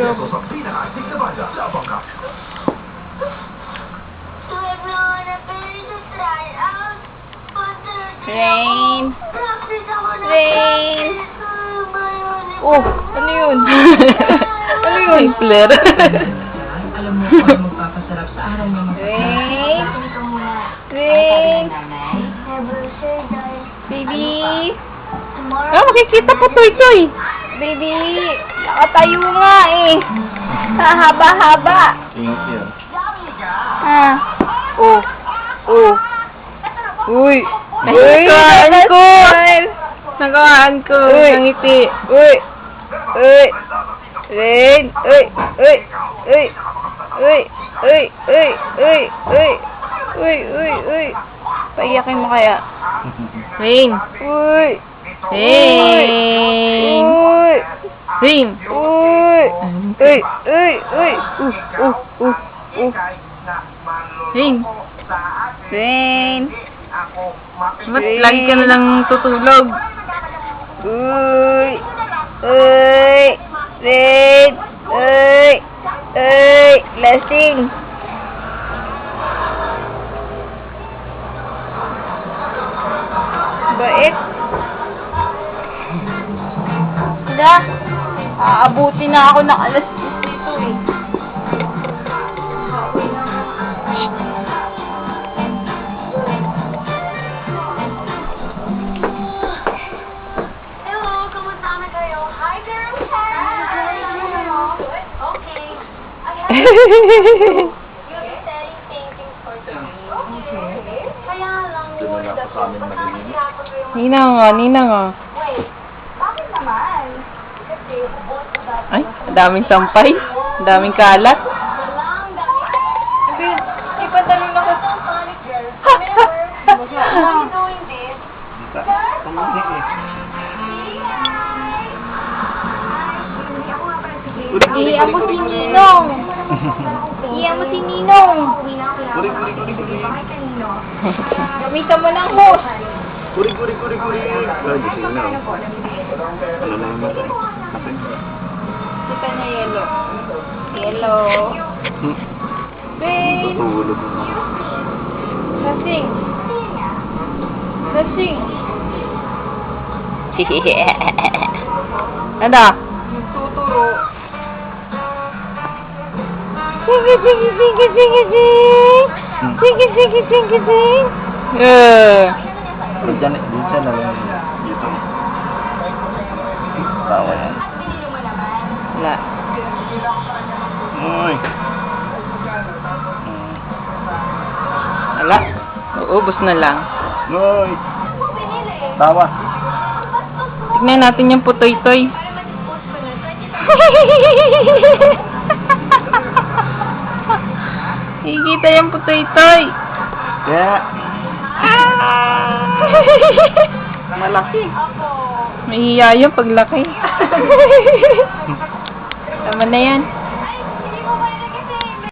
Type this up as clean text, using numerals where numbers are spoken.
job. Rain. Rain. Oh, ano yun? Ano yun? Flare. Alam mo kung ano magpapasarap sa araw ng mga Rain. Rain. Baby. Oh, makikita po Toy. Baby. Nakatayo nga eh. Hahaba-haba. Thank you. Ah. Oh. Oh. Uy. Nagaan ko! Nagaan ko! Nangiti! Uy! Uy! Rain! Uy! Uy! Uy! Uy! Uy! Uy! Uy! Uy! Uy! Uy! Uy! Paiyakin mo kaya? Rain! Uy! Rain! Uy! Rain! Uy! Uy! Uy! Uy! Rain! Rain! Ba't lagi ka na lang tutulog? Uy! Uy! Rain! Uy! Uy! Lasing! Bait! Hala! Aabuti na ako ng alas 10 dito eh. Nina nga. Ay, daming sampay. Daming kalat. Ipatalon ako. Iiyak mo si Ninong. Iiyak mo si Ninong. Gamitan mo ng hose. Kuri. Ay, gising na. Ano na yung mata? Kita na yellow. Yellow. Rain. Tutulog na. Lasing. Lasing. Ano? Nagtuturo. Sige. Diyan na lang dito. Tawa yan. Wala. Uy. Wala. Uubos na lang. Uy. Tawa. Tignan natin yung putoy-toy. Higita yung putoy-toy. Yeah. Malaki. Mahihiya yung paglaki. Tama na yan.